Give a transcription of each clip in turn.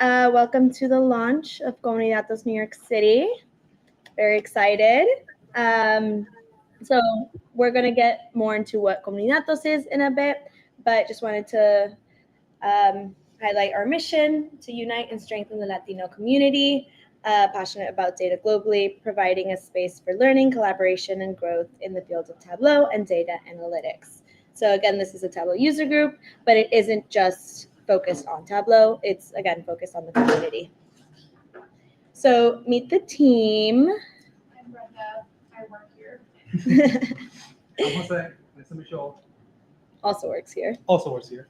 Welcome to the launch of Datos New York City. Very excited. So we're going to get more into what Datos is in a bit, but just wanted to highlight our mission to unite and strengthen the Latino community, passionate about data globally, providing a space for learning, collaboration, and growth in the field of Tableau and data analytics. So again, this is a Tableau user group, but it isn't just focused on Tableau. It's, again, focused on the community. So meet the team. I'm Brenda. I work here. I'm Jose. Nice to meet you all. Also works here. Also works here.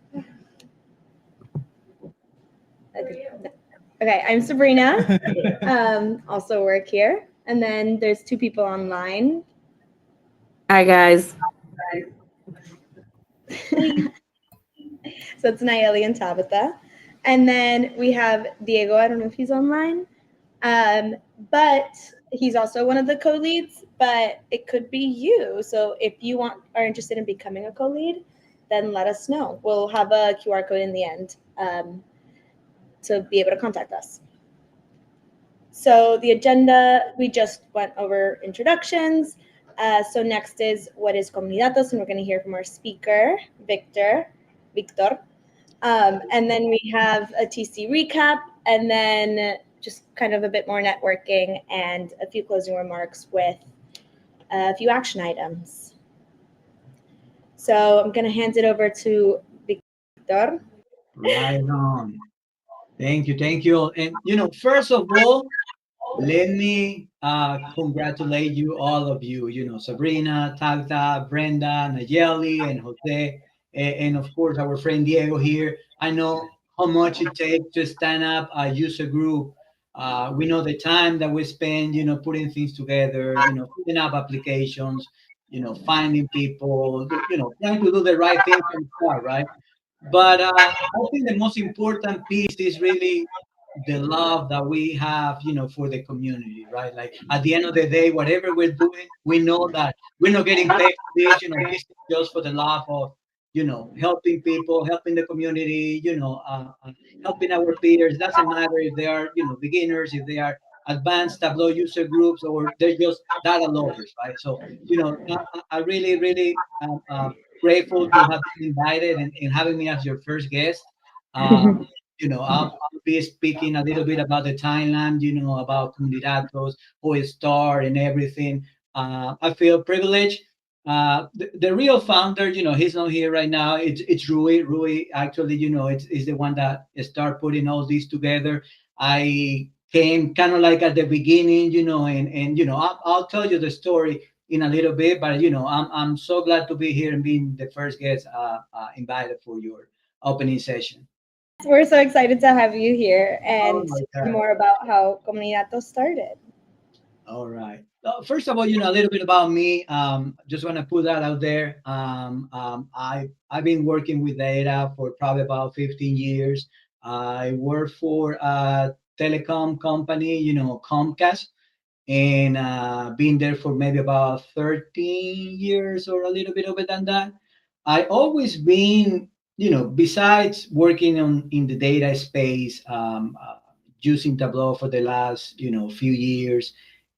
Okay, I'm Sabrina. Also work here. And then there's two people online. Hi, guys. So it's Nayeli and Tabitha. And then we have Diego. I don't know if he's online. But he's also one of the co-leads, but it could be you. So if you are interested in becoming a co-lead, then let us know. We'll have a QR code in the end to be able to contact us. So the agenda, we just went over introductions. So next is what is Datos, and we're going to hear from our speaker, Victor. And then we have a TC recap, and then just kind of a bit more networking and a few closing remarks with a few action items. So I'm going to hand it over to Victor. Right on. Thank you. And, first of all, let me congratulate you, all of you, Sabrina, Tagta, Brenda, Nayeli, and Jose, and of course, our friend Diego here. I know how much it takes to stand up a user group. We know the time that we spend, putting things together, putting up applications, finding people, trying to do the right thing from the start, right? But I think the most important piece is really the love that we have, for the community, right? Like at the end of the day, whatever we're doing, we know that we're not getting paid for this, this is just for the love of, helping people, helping the community, helping our peers. Doesn't matter if they are, beginners, if they are advanced Tableau user groups, or they're just data lovers, right? So, I really, really grateful to have been invited and having me as your first guest. I'll be speaking a little bit about the timeline, about Comunidad, who is started and everything. I feel privileged. The real founder, he's not here right now. It's Rui. Rui, actually, is the one that started putting all these together. I came kind of like at the beginning, and I'll tell you the story in a little bit, but I'm so glad to be here and being the first guest invited for your opening session. We're so excited to have you here and more about how Datos started. All right. First of all, a little bit about me. Just want to put that out there. I've been working with data for probably about 15 years. I work for a telecom company, Comcast, and been there for maybe about 13 years or a little bit over than that. I always been, besides working in the data space, using Tableau for the last, few years,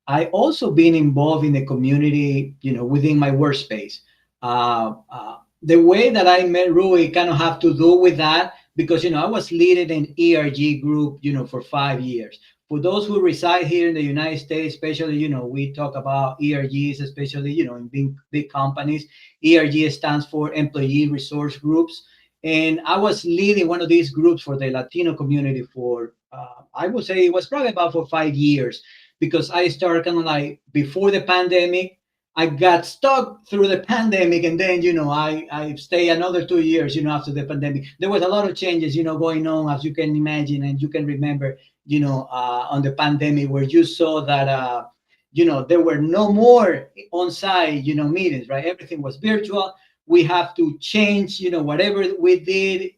I also been involved in the community, within my workspace. The way that I met Rui kind of have to do with that because, I was leading an ERG group, for 5 years. For those who reside here in the United States, especially, we talk about ERGs, especially, in big companies. ERG stands for Employee Resource Groups. And I was leading one of these groups for the Latino community for, I would say it was probably about for 5 years, because I started kind of like before the pandemic. I got stuck through the pandemic, and then, I stay another 2 years, after the pandemic. There was a lot of changes, going on, as you can imagine, and you can remember, on the pandemic, where you saw that, there were no more on-site, meetings, right? Everything was virtual. We have to change, whatever we did,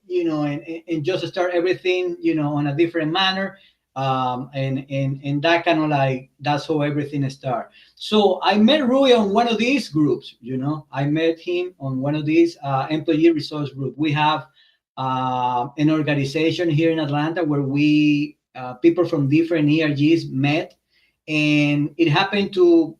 and just start everything, on a different manner. And that kind of like, that's how everything started. So I met Rui on one of these groups, I met him on one of these employee resource group. We have an organization here in Atlanta where we people from different ERGs met, and it happened to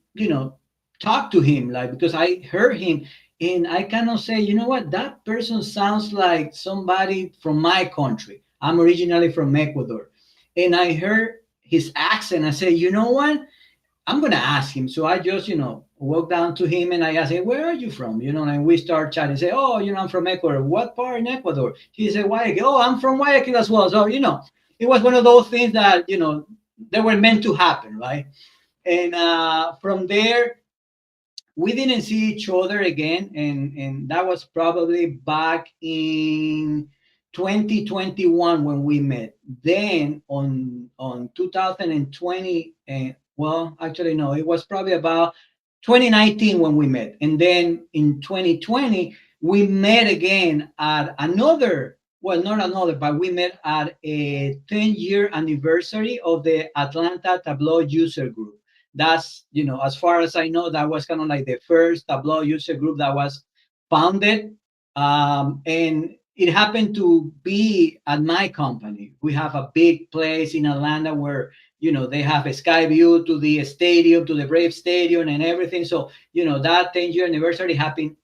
talk to him, like, because I heard him and I cannot say, you know what, that person sounds like somebody from my country. I'm originally from Ecuador, and I heard his accent. I said, you know what, I'm gonna ask him. So I just, walk down to him and I asked him, where are you from? And we start chatting. Say, oh, I'm from Ecuador. What part in Ecuador? He said, Guayaquil. Oh, I'm from Guayaquil as well. So, it was one of those things that, they were meant to happen, right? And from there, we didn't see each other again. And that was probably back in 2021 when we met. Then on 2020, well, actually, no, it was probably about 2019 when we met. And then in 2020, we met again at another, well, not another, but we met at a 10-year anniversary of the Atlanta Tableau user group. That's, as far as I know, that was kind of like the first Tableau user group that was founded. And it happened to be at my company. We have a big place in Atlanta where, they have a sky view to the stadium, to the Brave Stadium and everything. So, that 10-year anniversary happened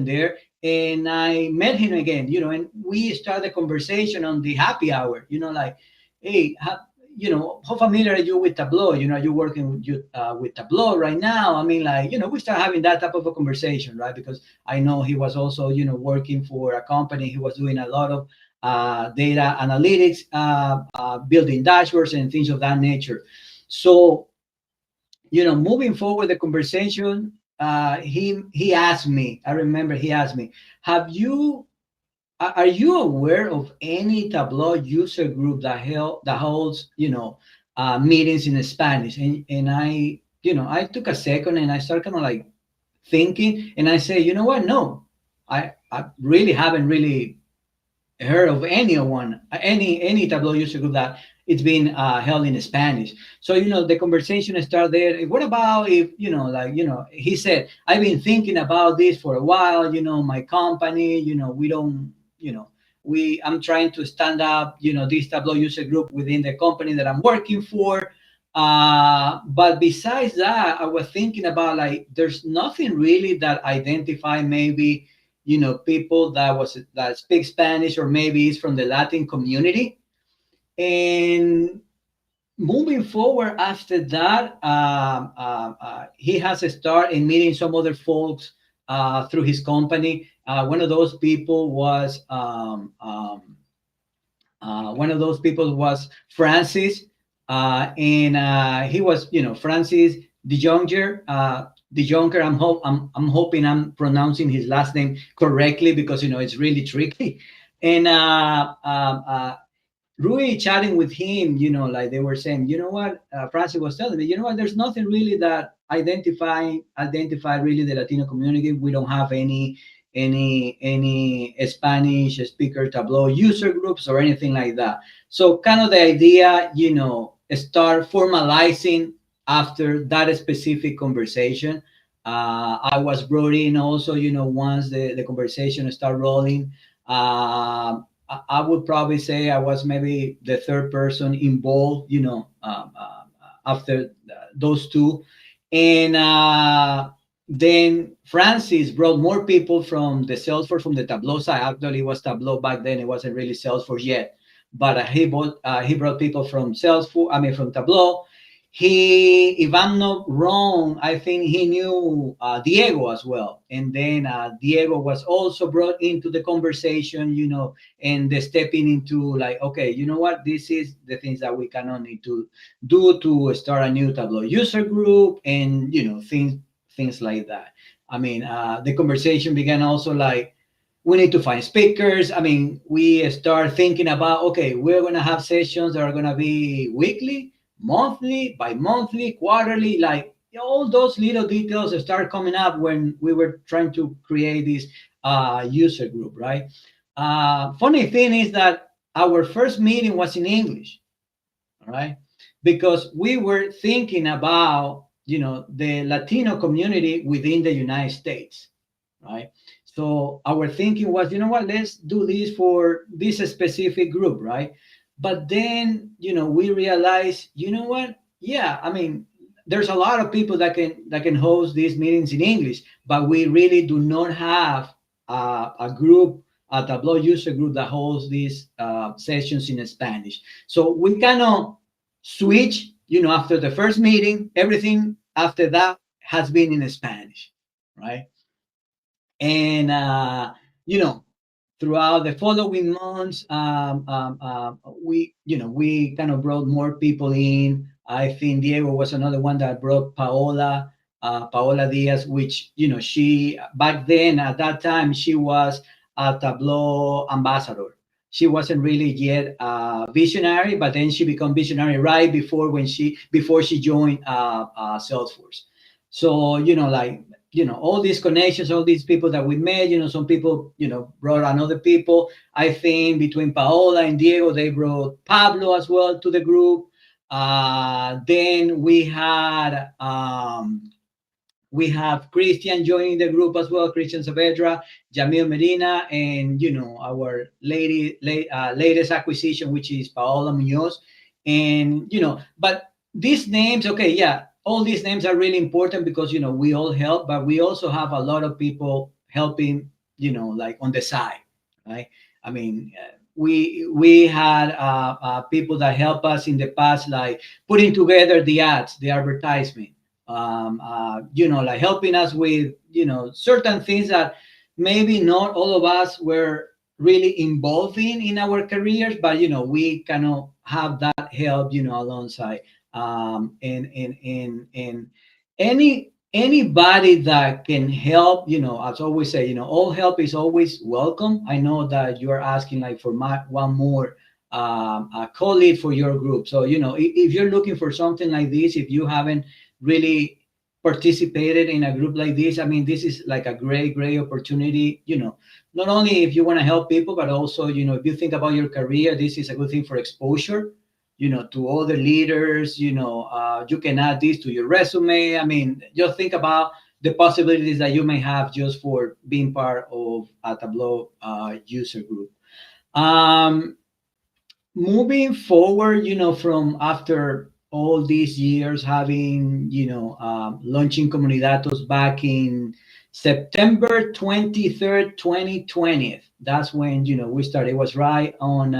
there. And I met him again, and we started a conversation on the happy hour, like, hey, how familiar are you with Tableau? Are you working with Tableau right now? I mean, like, we start having that type of a conversation, right? Because I know he was also, working for a company. He was doing a lot of data analytics, building dashboards and things of that nature. So, moving forward the conversation, he asked me, I remember he asked me, are you aware of any Tableau user group that holds, meetings in Spanish? And I took a second and I started kind of like thinking, and I say, you know what? No, I really haven't really heard of any Tableau user group that it's been held in Spanish. So, the conversation started there. What about if, he said, I've been thinking about this for a while, my company, we don't, I'm trying to stand up, this Tableau user group within the company that I'm working for. But besides that, I was thinking about, like, there's nothing really that identify maybe, people that speak Spanish, or maybe it's from the Latin community. And moving forward after that, he has a start in meeting some other folks through his company. One of those people was Francis, and he was, Francis DeJonker. I'm hoping I'm pronouncing his last name correctly, because it's really tricky. And Rui chatting with him, like they were saying, Francis was telling me, there's nothing really that identify really the Latino community. We don't have any Spanish speaker Tableau user groups or anything like that. So kind of the idea, start formalizing after that specific conversation. I was brought in also, once the conversation started rolling. I would probably say I was maybe the third person involved, after those two. And then Francis brought more people from the Salesforce, from the Tableau side. Actually, it was Tableau back then. It wasn't really Salesforce yet. But he brought people from Salesforce, from Tableau. If I'm not wrong, I think he knew Diego as well. And then Diego was also brought into the conversation, and the stepping into, like, okay, you know what? This is the things that we kind of need to do to start a new Tableau user group, and, things like that. The conversation began also like, we need to find speakers. We start thinking about, okay, we're going to have sessions that are going to be weekly, monthly, bi-monthly, quarterly, like all those little details start coming up when we were trying to create this user group, right? Funny thing is that our first meeting was in English, all right? Because we were thinking about, the Latino community within the United States, right? So our thinking was, you know what, let's do this for this specific group, right? But then, we realized, you know what? Yeah, I mean, there's a lot of people that can host these meetings in English, but we really do not have a group, a Tableau user group that holds these sessions in Spanish. So we kind of switch, after the first meeting, everything after that has been in Spanish, right? And throughout the following months, we kind of brought more people in. I think Diego was another one that brought Paola Diaz, which she back then at that time she was a Tableau ambassador. She wasn't really yet visionary, but then she became visionary right before she joined Salesforce. So all these connections, all these people that we met, some people, brought another people. I think between Paola and Diego, they brought Pablo as well to the group. Then we have Christian joining the group as well, Christian Saavedra, Jamil Medina, and our latest acquisition, which is Paola Munoz. And but these names, okay, yeah, all these names are really important because we all help, but we also have a lot of people helping, like on the side, right? I mean, we had people that help us in the past, like putting together the ads, the advertisement, like helping us with certain things that maybe not all of us were really involved in our careers, but we kind of have that help alongside. And anybody that can help, as I always say, all help is always welcome. I know that you're asking like for one more a colleague for your group. So if you're looking for something like this, if you haven't really participated in a group like this, I mean, this is like a great opportunity. Not only if you want to help people, but also if you think about your career, this is a good thing for exposure, to other leaders. You can add this to your resume. I mean, just think about the possibilities that you may have just for being part of a Tableau user group. Moving forward, from after all these years having, launching Comunidatos back in September 23rd, 2020. That's when, we started. It was right on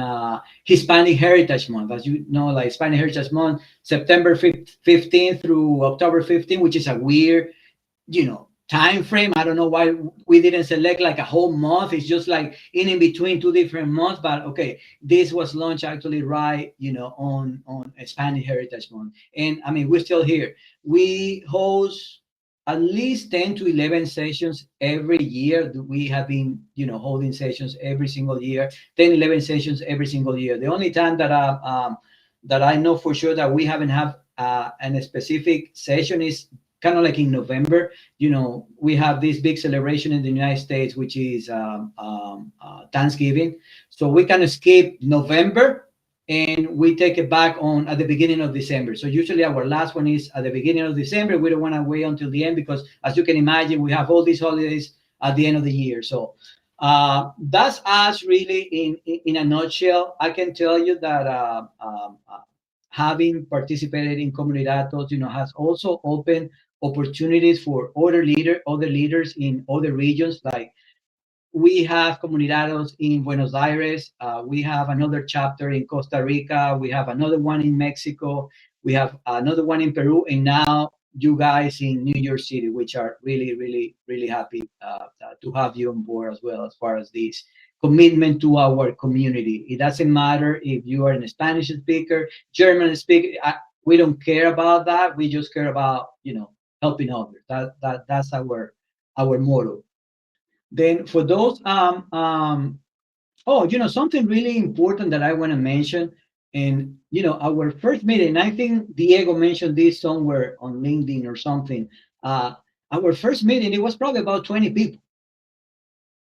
Hispanic Heritage Month. As you know, like Hispanic Heritage Month, September 15th through October 15th, which is a weird, time frame. I don't know why we didn't select like a whole month. It's just like in between two different months. But okay, this was launched actually right, on Hispanic Heritage Month. And I mean, we're still here. We host at least 10 to 11 sessions every year. We have been, holding sessions every single year, 10, 11 sessions every single year. The only time that I know for sure that we haven't have a specific session is kind of like in November. We have this big celebration in the United States, which is Thanksgiving. So we kind of skip November and we take it back on at the beginning of December. So usually our last one is at the beginning of December. We don't want to wait until the end because, as you can imagine, we have all these holidays at the end of the year. So that's us really in a nutshell. I can tell you that having participated in Comunidatos, has also opened opportunities for other leaders in other regions. Like we have Comunidades in Buenos Aires. We have another chapter in Costa Rica. We have another one in Mexico. We have another one in Peru. And now you guys in New York City, which are really, really, really happy to have you on board as well, as far as this commitment to our community. It doesn't matter if you are a Spanish speaker, German speaker. We don't care about that. We just care about, helping others. That's our motto. Then for those something really important that I want to mention, and our first meeting, I think Diego mentioned this somewhere on LinkedIn or something. Our first meeting, it was probably about 20 people.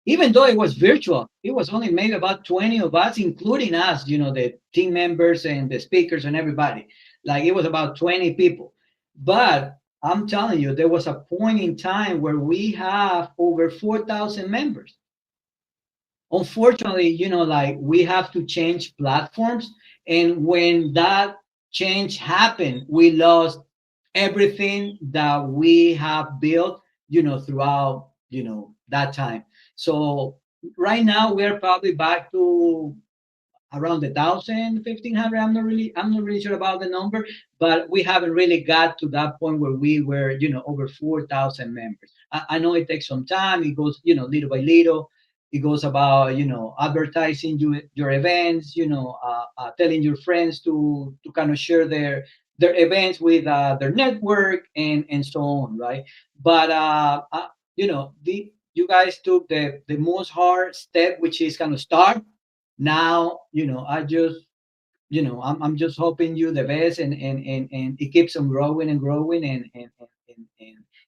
Even though it was virtual, it was only maybe about 20 of us, including us, the team members and the speakers and everybody. Like it was about 20 people. But I'm telling you, there was a point in time where we have over 4,000 members. Unfortunately, like we have to change platforms. And when that change happened, we lost everything that we have built, throughout, that time. So right now we're probably back to around 1,000, 1,500. I'm not really sure about the number, but we haven't really got to that point where we were, over 4,000 members. I know it takes some time. It goes, little by little. It goes about, advertising your events, telling your friends to kind of share their events with their network and so on, right? But you guys took the most hard step, which is kind of start. Now, I just, I'm just hoping you the best, and it keeps on growing and growing. And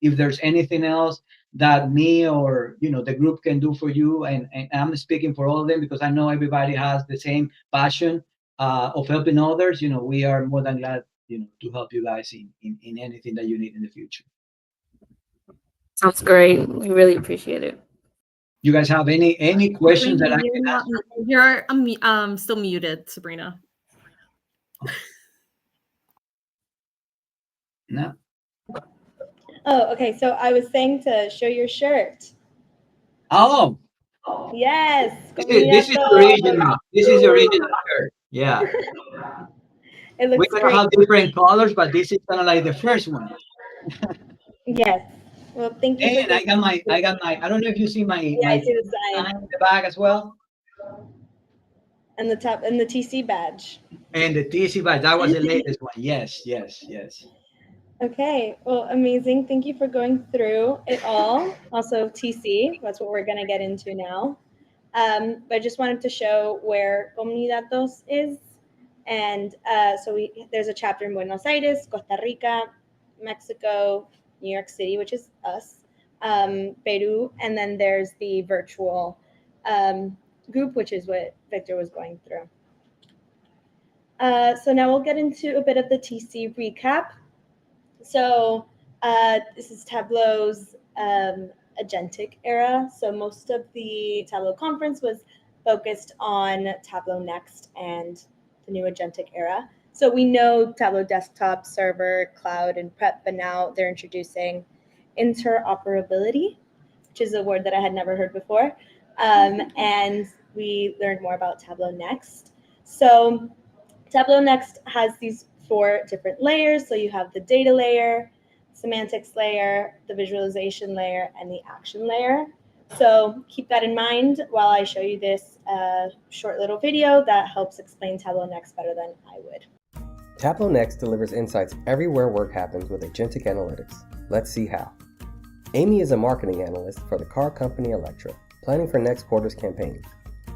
if there's anything else that me or, the group can do for you, and I'm speaking for all of them because I know everybody has the same passion of helping others, we are more than glad, to help you guys in anything that you need in the future. Sounds great. We really appreciate it. You guys have any questions that I You're can not, answer? you're still muted, Sabrina. No. Oh, okay. So I was saying to show your shirt. Oh, Yes. this is original. This is the original shirt. Yeah. It We're looks gonna great. have different colors, but this is kind of like the first one. Yes. Well, thank you. And I got my. I don't know if you see my Yeah, I see the sign sign in the back as well. and the top and the TC badge. And the TC badge. That was the latest one. Yes. Okay. Well, amazing. Thank you for going through it all. Also, TC. That's what we're gonna get into now. But I just wanted to show where Datos is, and so there's a chapter in Buenos Aires, Costa Rica, Mexico, New York City, which is us, Peru, and then there's the virtual group, which is what Victor was going through. So now we'll get into a bit of the TC recap. So this is Tableau's agentic era. So most of the Tableau conference was focused on Tableau Next and the new agentic era. So we know Tableau desktop, server, cloud, and prep, but now they're introducing interoperability, which is a word that I had never heard before. And we learned more about Tableau Next. So Tableau Next has these 4 different layers. So you have the data layer, semantics layer, the visualization layer, and the action layer. So keep that in mind while I show you this short little video that helps explain Tableau Next better than I would. Tableau Next delivers insights everywhere work happens with agentic analytics. Let's see how. Amy is a marketing analyst for the car company Electra, planning for next quarter's campaign.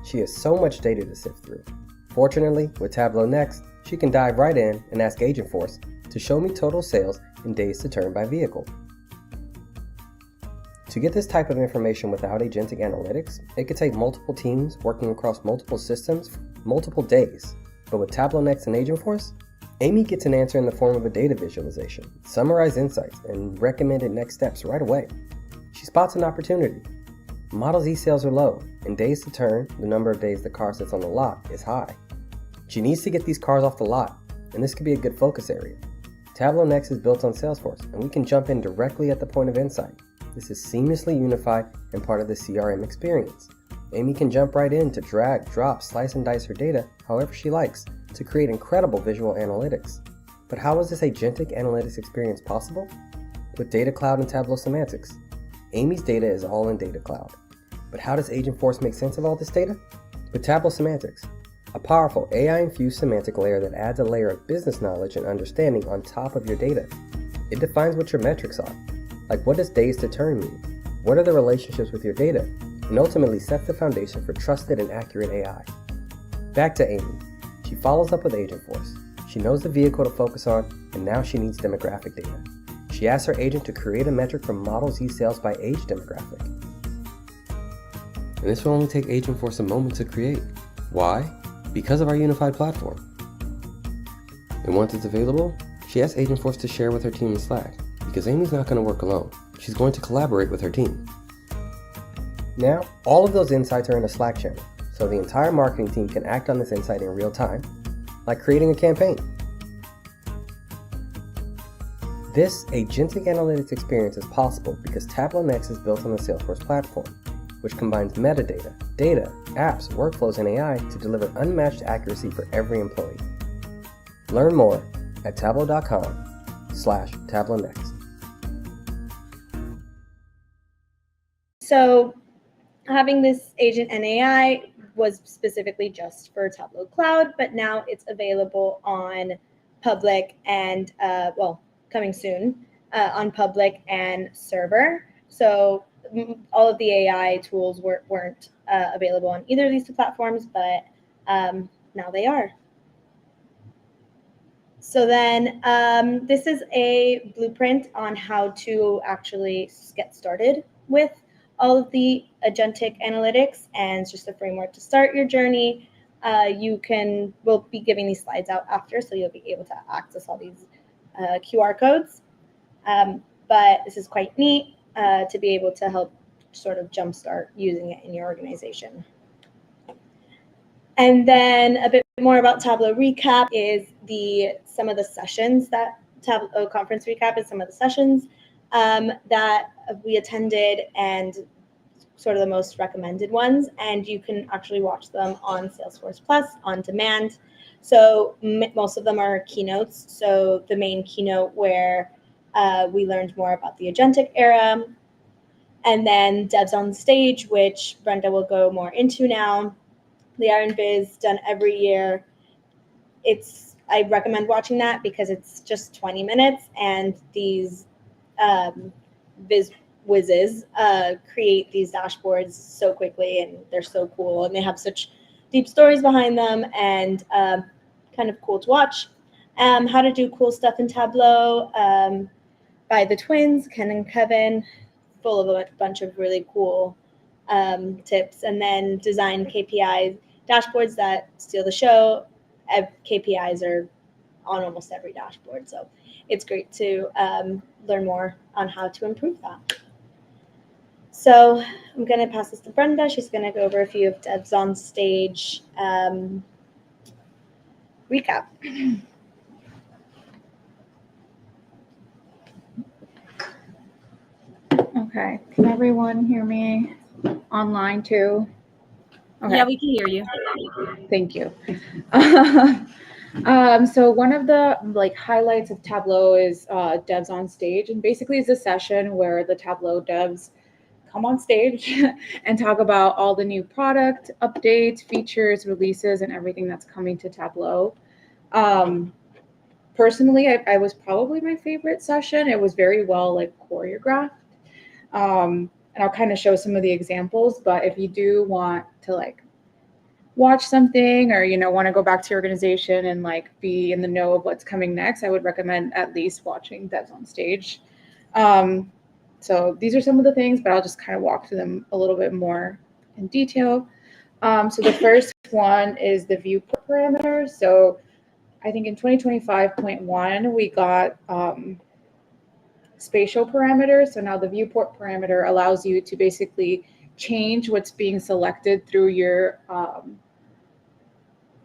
She has so much data to sift through. Fortunately, with Tableau Next, she can dive right in and ask Agentforce to show me total sales in days to turn by vehicle. To get this type of information without agentic analytics, it could take multiple teams working across multiple systems for multiple days. But with Tableau Next and Agentforce, Amy gets an answer in the form of a data visualization, summarized insights, and recommended next steps right away. She spots an opportunity. Model Z sales are low. In days to turn, the number of days the car sits on the lot is high. She needs to get these cars off the lot, and this could be a good focus area. Tableau Next is built on Salesforce, and we can jump in directly at the point of insight. This is seamlessly unified and part of the CRM experience. Amy can jump right in to drag, drop, slice, and dice her data however she likes to create incredible visual analytics. But how is this agentic analytics experience possible? With Data Cloud and Tableau Semantics. Amy's data is all in Data Cloud. But how does Agentforce make sense of all this data? With Tableau Semantics, a powerful AI-infused semantic layer that adds a layer of business knowledge and understanding on top of your data. It defines what your metrics are, like what does days to turn mean? What are the relationships with your data? And ultimately sets the foundation for trusted and accurate AI. Back to Amy. She follows up with Agentforce. She knows the vehicle to focus on, and now she needs demographic data. She asks her agent to create a metric from Model Z sales by age demographic. And this will only take Agentforce a moment to create. Why? Because of our unified platform. And once it's available, she asks Agentforce to share with her team in Slack. because Amy's not going to work alone. She's going to collaborate with her team. Now, all of those insights are in a Slack channel, so the entire marketing team can act on this insight in real time, like creating a campaign. This agentic analytics experience is possible because Tableau Next is built on the Salesforce platform, which combines metadata, data, apps, workflows, and AI to deliver unmatched accuracy for every employee. Learn more at tableau.com/TableauNext. So having this agent and AI was specifically just for Tableau Cloud, but now it's available on public and, coming soon, on public and server. So all of the AI tools weren't available on either of these two platforms, but now they are. So then this is a blueprint on how to actually get started with all of the agentic analytics, and it's just a framework to start your journey. We'll be giving these slides out after, so you'll be able to access all these QR codes. But this is quite neat to be able to help sort of jumpstart using it in your organization. And then a bit more about Tableau Recap is some of the sessions that Tableau Conference Recap is some of the sessions that we attended and sort of the most recommended ones. And you can actually watch them on Salesforce Plus on demand. So most of them are keynotes. So the main keynote where we learned more about the agentic era, and then Devs on Stage, which Brenda will go more into now. The Iron Biz done every year. I recommend watching that because it's just 20 minutes, and these Biz whizzes create these dashboards so quickly, and they're so cool, and they have such deep stories behind them, and kind of cool to watch. How to do cool stuff in Tableau by the twins, Ken and Kevin, full of a bunch of really cool tips. And then design KPIs, dashboards that steal the show. KPIs are on almost every dashboard, so it's great to learn more on how to improve that. So I'm going to pass this to Brenda. She's going to go over a few of Devs on Stage recap. Okay, can everyone hear me online too? Okay. Yeah, we can hear you. Thank you. So one of the highlights of Tableau is Devs on Stage, and basically it's a session where the Tableau devs come on stage and talk about all the new product updates, features, releases, and everything that's coming to Tableau. Personally, I was probably my favorite session. It was very well choreographed. And I'll kind of show some of the examples, but if you do want to watch something, or want to go back to your organization and be in the know of what's coming next, I would recommend at least watching Devs on Stage. So these are some of the things, but I'll just kind of walk through them a little bit more in detail. So the first one is the viewport parameter. So I think in 2025.1 we got spatial parameters. So now the viewport parameter allows you to basically change what's being selected through your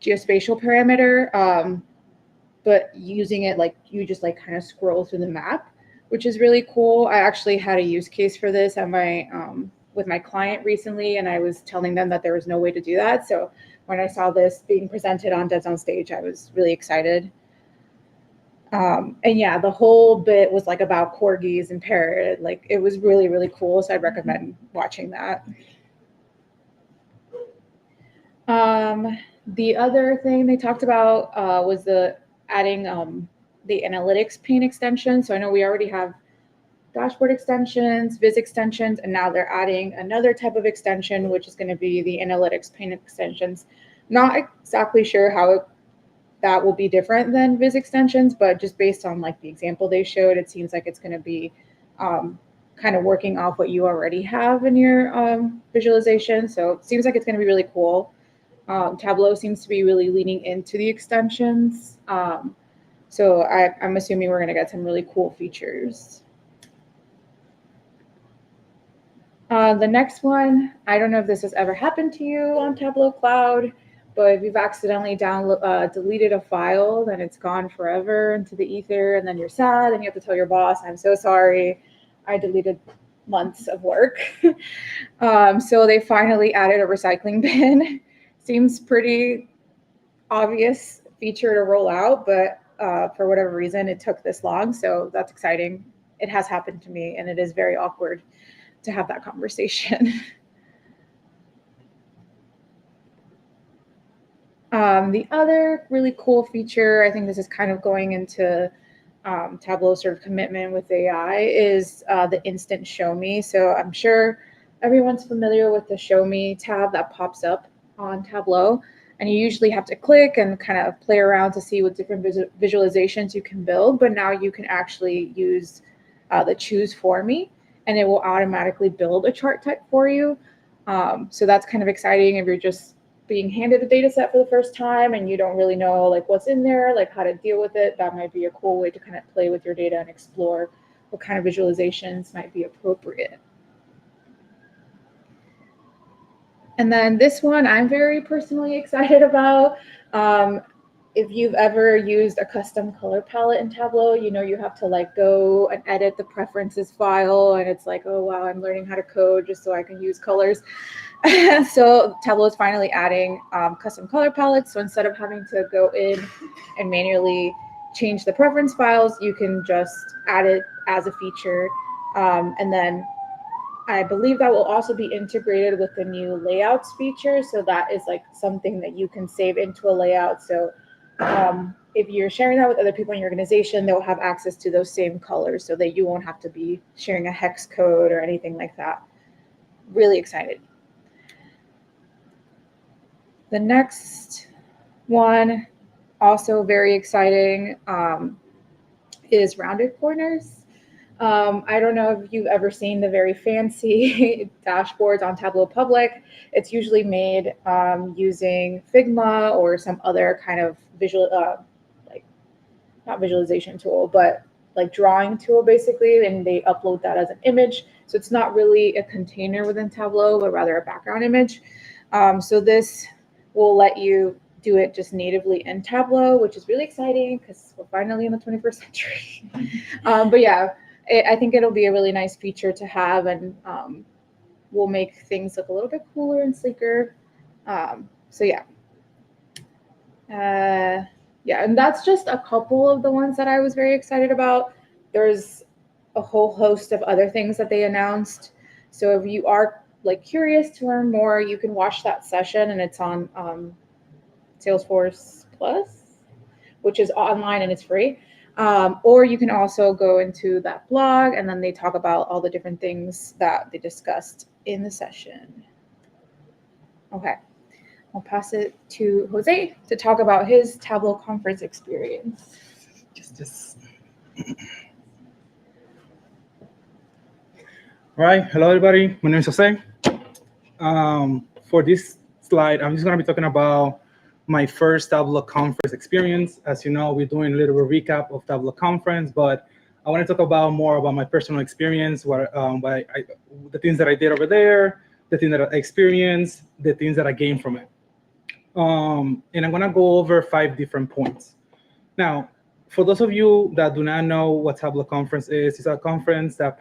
geospatial parameter, but using it you just kind of scroll through the map, which is really cool. I actually had a use case for this at my with my client recently, and I was telling them that there was no way to do that. So when I saw this being presented on Devs on Stage, I was really excited. And yeah, the whole bit was about corgis and parrot. It was really, really cool. So I'd recommend watching that. The other thing they talked about was adding the analytics pane extension. So I know we already have dashboard extensions, Viz extensions, and now they're adding another type of extension, which is going to be the analytics pane extensions. Not exactly sure how that will be different than Viz extensions, but just based on the example they showed, it seems like it's going to be kind of working off what you already have in your visualization. So it seems like it's going to be really cool. Tableau seems to be really leaning into the extensions. So I'm assuming we're going to get some really cool features The next one, I don't know if this has ever happened to you on Tableau Cloud, but if you've accidentally deleted a file, then it's gone forever into the ether, and then you're sad and you have to tell your boss, I'm so sorry, I deleted months of work. So they finally added a recycling bin. Seems pretty obvious feature to roll out, but for whatever reason, it took this long. So that's exciting. It has happened to me, and it is very awkward to have that conversation. The other really cool feature, I think this is kind of going into Tableau's sort of commitment with AI, is the instant show me. So I'm sure everyone's familiar with the show me tab that pops up on Tableau. And you usually have to click and kind of play around to see what different visualizations you can build. But now you can actually use the choose for me, and it will automatically build a chart type for you. So that's kind of exciting if you're just being handed a data set for the first time and you don't really know like what's in there, like how to deal with it. That might be a cool way to kind of play with your data and explore what kind of visualizations might be appropriate. And then this one I'm very personally excited about. If you've ever used a custom color palette in Tableau, you know you have to like go and edit the preferences file, and it's like, oh wow, I'm learning how to code just so I can use colors. So Tableau is finally adding custom color palettes. So instead of having to go in and manually change the preference files, you can just add it as a feature. And then I believe that will also be integrated with the new layouts feature. So that is like something that you can save into a layout. So if you're sharing that with other people in your organization, they'll have access to those same colors so that you won't have to be sharing a hex code or anything like that. Really excited. The next one, also very exciting, is rounded corners. I don't know if you've ever seen the very fancy dashboards on Tableau Public. It's usually made using Figma or some other kind of like not visualization tool, but like drawing tool basically, and they upload that as an image. So it's not really a container within Tableau, but rather a background image. So this will let you do it just natively in Tableau, which is really exciting because we're finally in the 21st century. But yeah, I think it'll be a really nice feature to have, and will make things look a little bit cooler and sleeker. So yeah. Yeah, and that's just a couple of the ones that I was very excited about. There's a whole host of other things that they announced. So if you are like curious to learn more, you can watch that session, and it's on Salesforce Plus, which is online and it's free. Or you can also go into that blog, and then they talk about all the different things that they discussed in the session. Okay, I'll pass it to Jose to talk about his Tableau conference experience. All right, hello everybody. My name is Jose. For this slide, I'm just going to be talking about my first Tableau conference experience. As you know, we're doing a little recap of Tableau conference, but I want to talk about more about my personal experience, the things that I did over there, the things that I experienced, the things that I gained from it. And I'm going to go over 5 different points. Now, for those of you that do not know what Tableau conference is, it's a conference that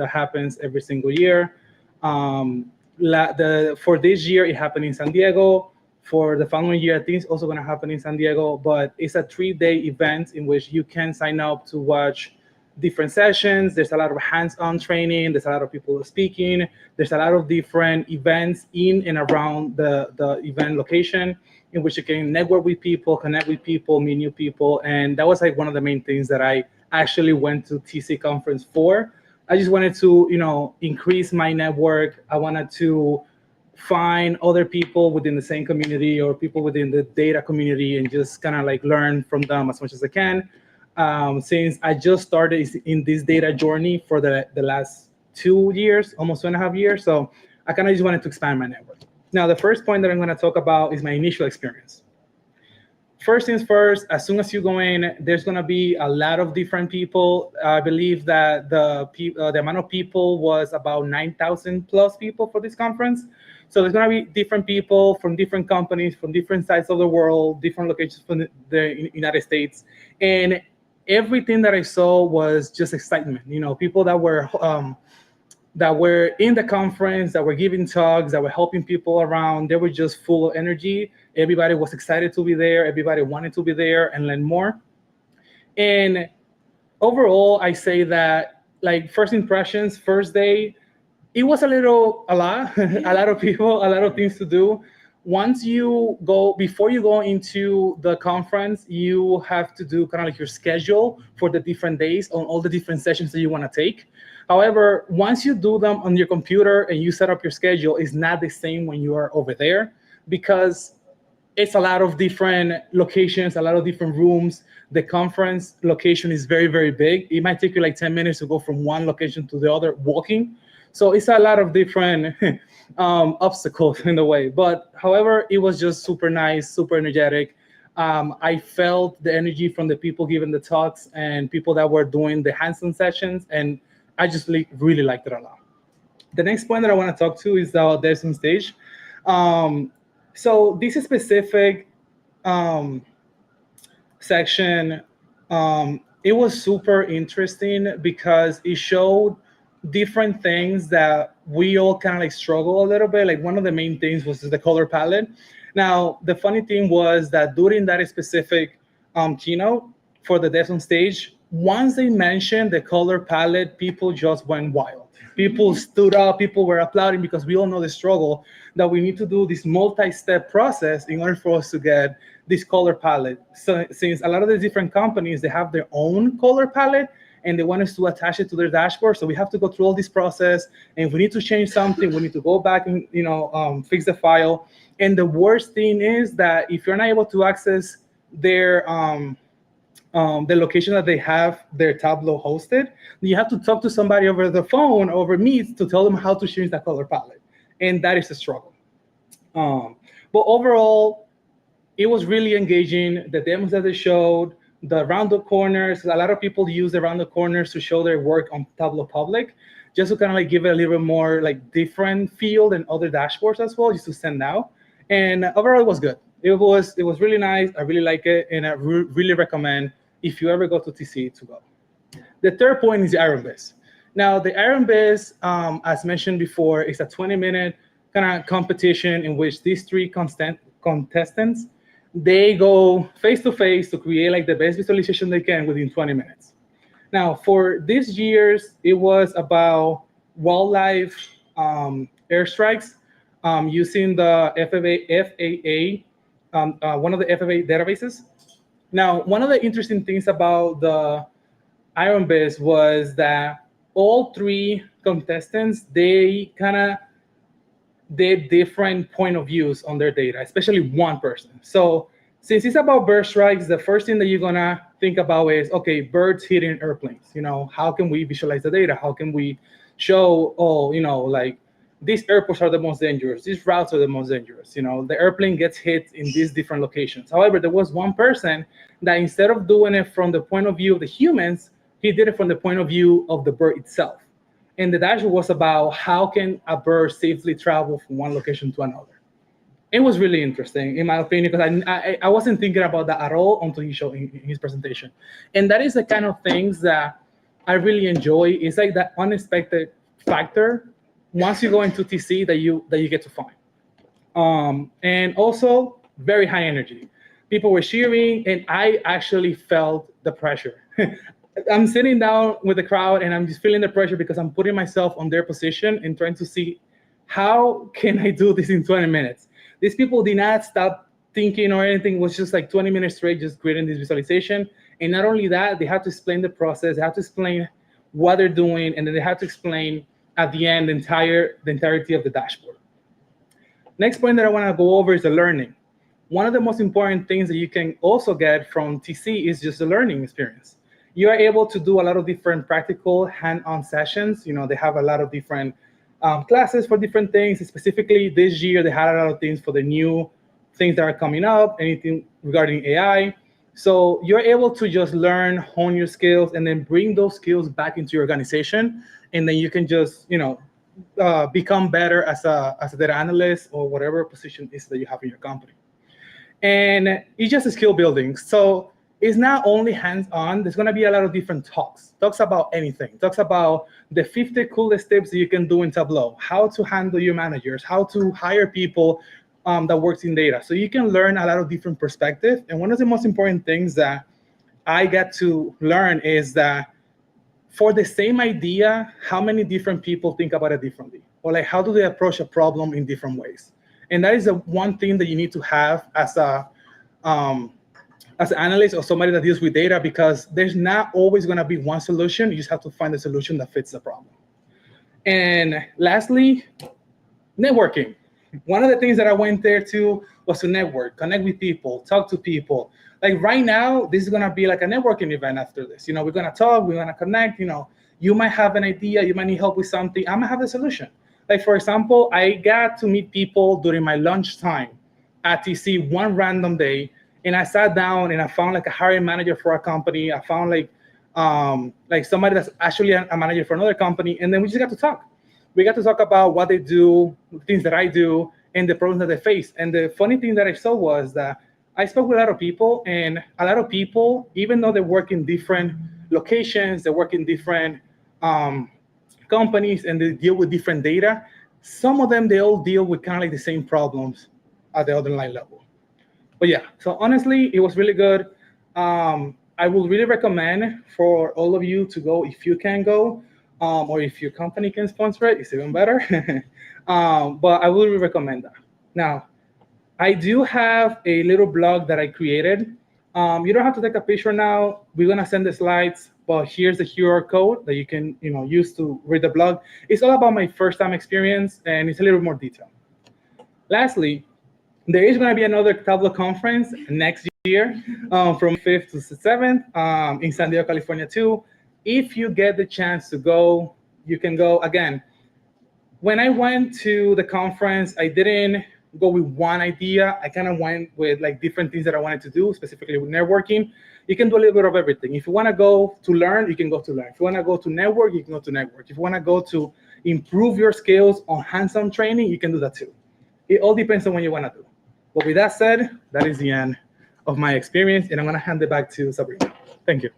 happens every single year. For this year, it happened in San Diego. For the following year, I think it's also going to happen in San Diego, but it's a 3-day event in which you can sign up to watch different sessions. There's a lot of hands-on training. There's a lot of people speaking. There's a lot of different events in and around the event location in which you can network with people, connect with people, meet new people. And that was like one of the main things that I actually went to TC conference for. I just wanted to, increase my network. I wanted to find other people within the same community or people within the data community and just kind of like learn from them as much as I can. Since I just started in this data journey for the last 2 years, almost 2.5 years. So I kind of just wanted to expand my network. Now, the first point that I'm going to talk about is my initial experience. first things first, as soon as you go in, there's going to be a lot of different people. I believe that the amount of people was about 9,000 plus people for this conference. So there's going to be different people from different companies, from different sides of the world, different locations from the United States. And everything that I saw was just excitement. You know, people that were in the conference, that were giving talks, that were helping people around. They were just full of energy. Everybody was excited to be there. Everybody wanted to be there and learn more. And overall, I say that, like, first impressions, first day, it was a lot, a lot of people, a lot of things to do. Before you go into the conference, you have to do kind of like your schedule for the different days on all the different sessions that you want to take. However, once you do them on your computer and you set up your schedule, it's not the same when you are over there, because it's a lot of different locations, a lot of different rooms. The conference location is very, very big. It might take you like 10 minutes to go from one location to the other walking. So it's a lot of different obstacles in the way. But however, it was just super nice, super energetic. I felt the energy from the people giving the talks and people that were doing the hands-on sessions, and I just really liked it a lot. The next point that I want to talk to is the devs on stage. So this specific section, it was super interesting because it showed different things that we all kind of like struggle a little bit. Like, one of the main things was the color palette. Now, the funny thing was that during that specific keynote for the devs on stage, once they mentioned the color palette, people just went wild. People stood up, people were applauding, because we all know the struggle that we need to do this multi-step process in order for us to get this color palette. So since a lot of the different companies, they have their own color palette, and they want us to attach it to their dashboard. So we have to go through all this process, and if we need to change something, we need to go back and fix the file. And the worst thing is that if you're not able to access their the location that they have their Tableau hosted, you have to talk to somebody over the phone, over Meet, to tell them how to change that color palette, and that is a struggle. But overall, it was really engaging. The demos that they showed, the rounded corners, a lot of people use the rounded corners to show their work on Tableau Public, just to kind of like give it a little bit more like different feel than other dashboards as well, just to stand out. And overall, it was good. It was really nice. I really like it, and I really recommend, if you ever go to TC, to go. The third point is the Iron Biz. Now, the Iron Biz, as mentioned before, is a 20-minute kind of competition in which these three contestants, they go face-to-face to create like the best visualization they can within 20 minutes. Now, for this year's, it was about wildlife airstrikes using the FAA, one of the FAA databases. Now, one of the interesting things about the Iron Biz was that all three contestants, they kind of did different point of views on their data, especially one person. So since it's about bird strikes, the first thing that you're gonna think about is, okay, birds hitting airplanes. How can we visualize the data? How can we show, like, these airports are the most dangerous, these routes are the most dangerous, the airplane gets hit in these different locations. However, there was one person that, instead of doing it from the point of view of the humans, he did it from the point of view of the bird itself. And the dashboard was about how can a bird safely travel from one location to another. It was really interesting, in my opinion, because I wasn't thinking about that at all until he showed in his presentation. And that is the kind of things that I really enjoy. It's like that unexpected factor once you go into TC that you get to find. And also very high energy. People were cheering, and I actually felt the pressure. I'm sitting down with the crowd, and I'm just feeling the pressure because I'm putting myself on their position and trying to see, how can I do this in 20 minutes? These people did not stop thinking or anything. It was just like 20 minutes straight, just creating this visualization. And not only that, they have to explain the process, they have to explain what they're doing, and then they have to explain at the end the entirety of the dashboard. Next point that I want to go over is the learning. One of the most important things that you can also get from TC is just the learning experience. You are able to do a lot of different practical hand-on sessions. They have a lot of different classes for different things. Specifically this year, they had a lot of things for the new things that are coming up, anything regarding AI. So you're able to just learn, hone your skills, and then bring those skills back into your organization. And then you can just, become better as a data analyst or whatever position is that you have in your company. And it's just a skill building. So it's not only hands-on. There's going to be a lot of different talks about anything, talks about the 50 coolest tips that you can do in Tableau, how to handle your managers, how to hire people that works in data. So you can learn a lot of different perspectives. And one of the most important things that I get to learn is that for the same idea, how many different people think about it differently? Or like, how do they approach a problem in different ways? And that is the one thing that you need to have as an analyst or somebody that deals with data, because there's not always going to be one solution. You just have to find a solution that fits the problem. And lastly, networking. One of the things that I went there to was to network, connect with people, talk to people. Like right now, this is going to be like a networking event after this. We're going to talk, we're going to connect. You might have an idea, you might need help with something. I'm going to have the solution. Like, for example, I got to meet people during my lunchtime at TC one random day, and I sat down and I found like a hiring manager for a company. I found like somebody that's actually a manager for another company, and then we just got to talk. We got to talk about what they do, things that I do, and the problems that they face. And the funny thing that I saw was that I spoke with a lot of people, and a lot of people, even though they work in different locations, they work in different companies, and they deal with different data, some of them, they all deal with kind of like the same problems at the underlying level. But yeah, so honestly, it was really good. I would really recommend for all of you to go if you can go, or if your company can sponsor it, it's even better. But I would really recommend that. Now, I do have a little blog that I created. You don't have to take a picture now. We're gonna send the slides, but here's the QR code that you can use to read the blog. It's all about my first time experience, and it's a little more detailed. Lastly, there is going to be another Tableau conference next year from 5th to 7th in San Diego, California too. If you get the chance to go, you can go. Again, when I went to the conference, I didn't go with one idea. I kind of went with like different things that I wanted to do, specifically with networking. You can do a little bit of everything. If you want to go to learn, you can go to learn. If you want to go to network, you can go to network. If you want to go to improve your skills on hands-on training, you can do that too. It all depends on what you want to do. But with that said, that is the end of my experience, and I'm going to hand it back to Sabrina. Thank you.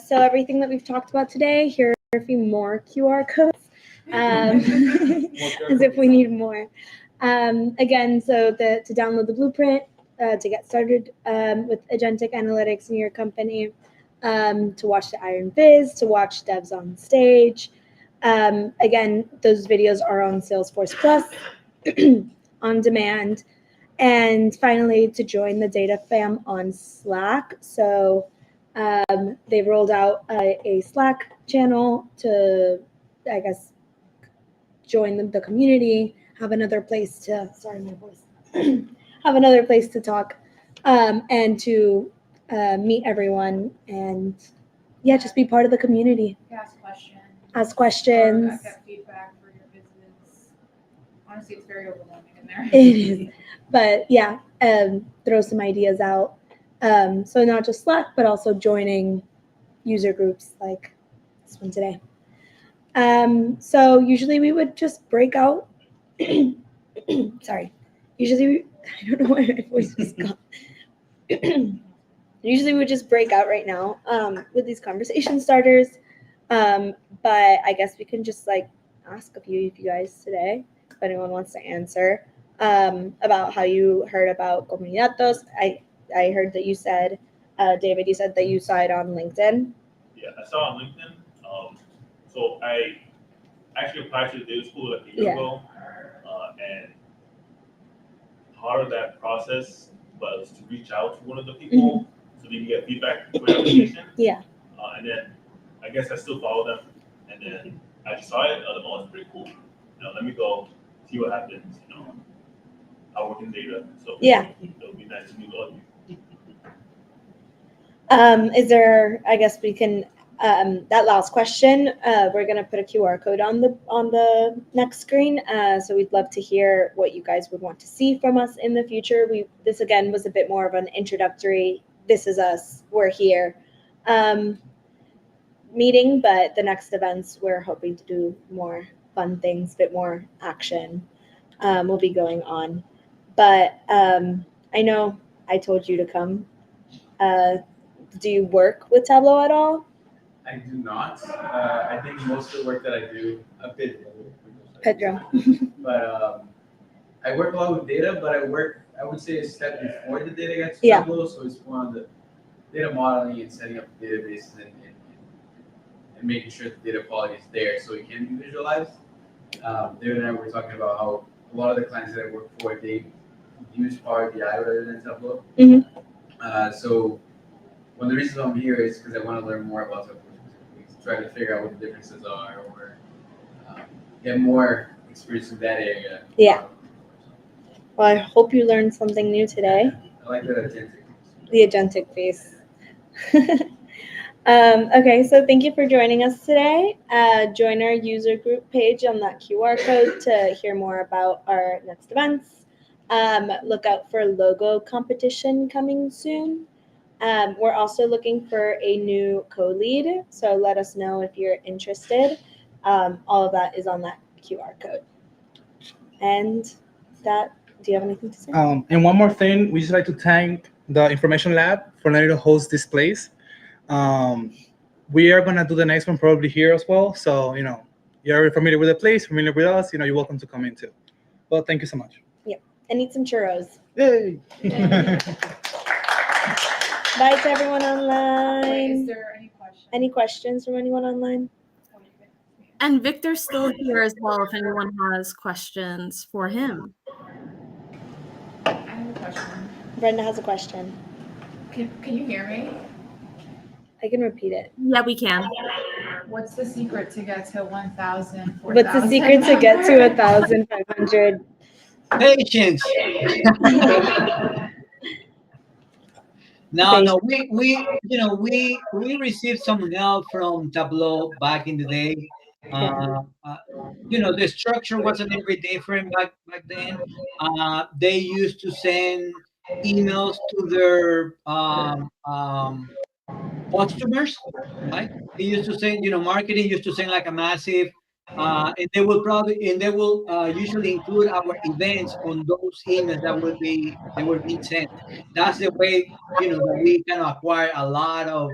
So everything that we've talked about today, here are a few more QR codes, as if we need more. Again, so to download the blueprint, to get started with agentic analytics in your company, to watch the Iron Viz, to watch devs on stage. Again, those videos are on Salesforce Plus on demand. And finally, to join the Data Fam on Slack. So they've rolled out a Slack channel to, I guess, join the community, have another place to, sorry, my voice, have another place to talk, and to meet everyone, and yeah, just be part of the community. Ask questions. Get feedback for your business. Honestly, it's very overwhelming in there. It is, but yeah, throw some ideas out. So not just Slack, but also joining user groups like this one today. So usually we would just break out. Sorry. Usually, I don't know why my voice just got. Usually we would just break out right now with these conversation starters. But I guess we can just like ask a few of you guys today, if anyone wants to answer, about how you heard about Datos. I heard that you said, David, you said that you saw it on LinkedIn. Yeah, I saw it on LinkedIn. So I actually applied to the data school like a year ago, and part of that process was to reach out to one of the people so they can get feedback for the application. And then I guess I still follow them, and then I just saw it. Oh, it's pretty cool. Let me go see what happens. I work in data, so it would be nice to meet all of you. Is there? I guess we can that last question, we're gonna put a QR code on the next screen. So we'd love to hear what you guys would want to see from us in the future. This again was a bit more of an introductory. This is us. We're here. Meeting, but the next events we're hoping to do more fun things, a bit more action will be going on. But I know I told you to come. Do you work with Tableau at all? I do not. I think most of the work that I do, Pedro. but I work a lot with data, but I would say a step before the data gets to Yeah. Tableau, so it's more on the data modeling and setting up the databases and making sure the data quality is there so it can be visualized. David and I were talking about how a lot of the clients that I work for, they use Power BI rather than Tableau. Mm-hmm. So one of the reasons I'm here is because I want to learn more about Tableau specifically, try to figure out what the differences are, or get more experience in that area. Yeah. Well, I hope you learned something new today. I like that agentic. The agentic piece. Okay, so thank you for joining us today. Join our user group page on that QR code to hear more about our next events. Look out for logo competition coming soon. We're also looking for a new co-lead, so let us know if you're interested. All of that is on that QR code. And that, do you have anything to say? And one more thing, we just like to thank the Information Lab for letting us host this place. We are gonna do the next one probably here as well. So, you're already familiar with the place, familiar with us, you're welcome to come in too. Well, thank you so much. Yep, and eat some churros. Yay! Bye to everyone online. Wait, is there any questions? Any questions from anyone online? And Victor's still here as well if anyone has questions for him. I have a question. Brenda has a question. Can you hear me? I can repeat it. Yeah, we can. What's the secret to get to 1,000? What's the secret to get to 1,500? Patience. No, we received some help from Tableau back in the day. The structure wasn't very different back then. They used to send emails to their customers, right? They used to send, marketing used to send like a massive, and they will usually include our events on those emails they were being sent. That's the way, that we can acquire a lot of,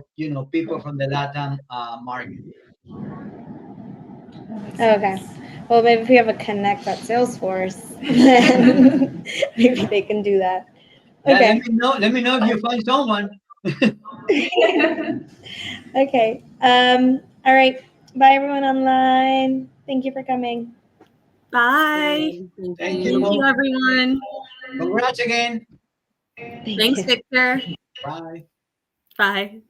people from the LATAM market. Okay. Well, maybe if we have a connect at Salesforce, then maybe they can do that. Yeah, Okay. let me know if you find someone. Okay. All right. Bye, everyone online. Thank you for coming. Bye. Thank Thank you, everyone. Congrats again. Thanks, Victor. Bye. Bye.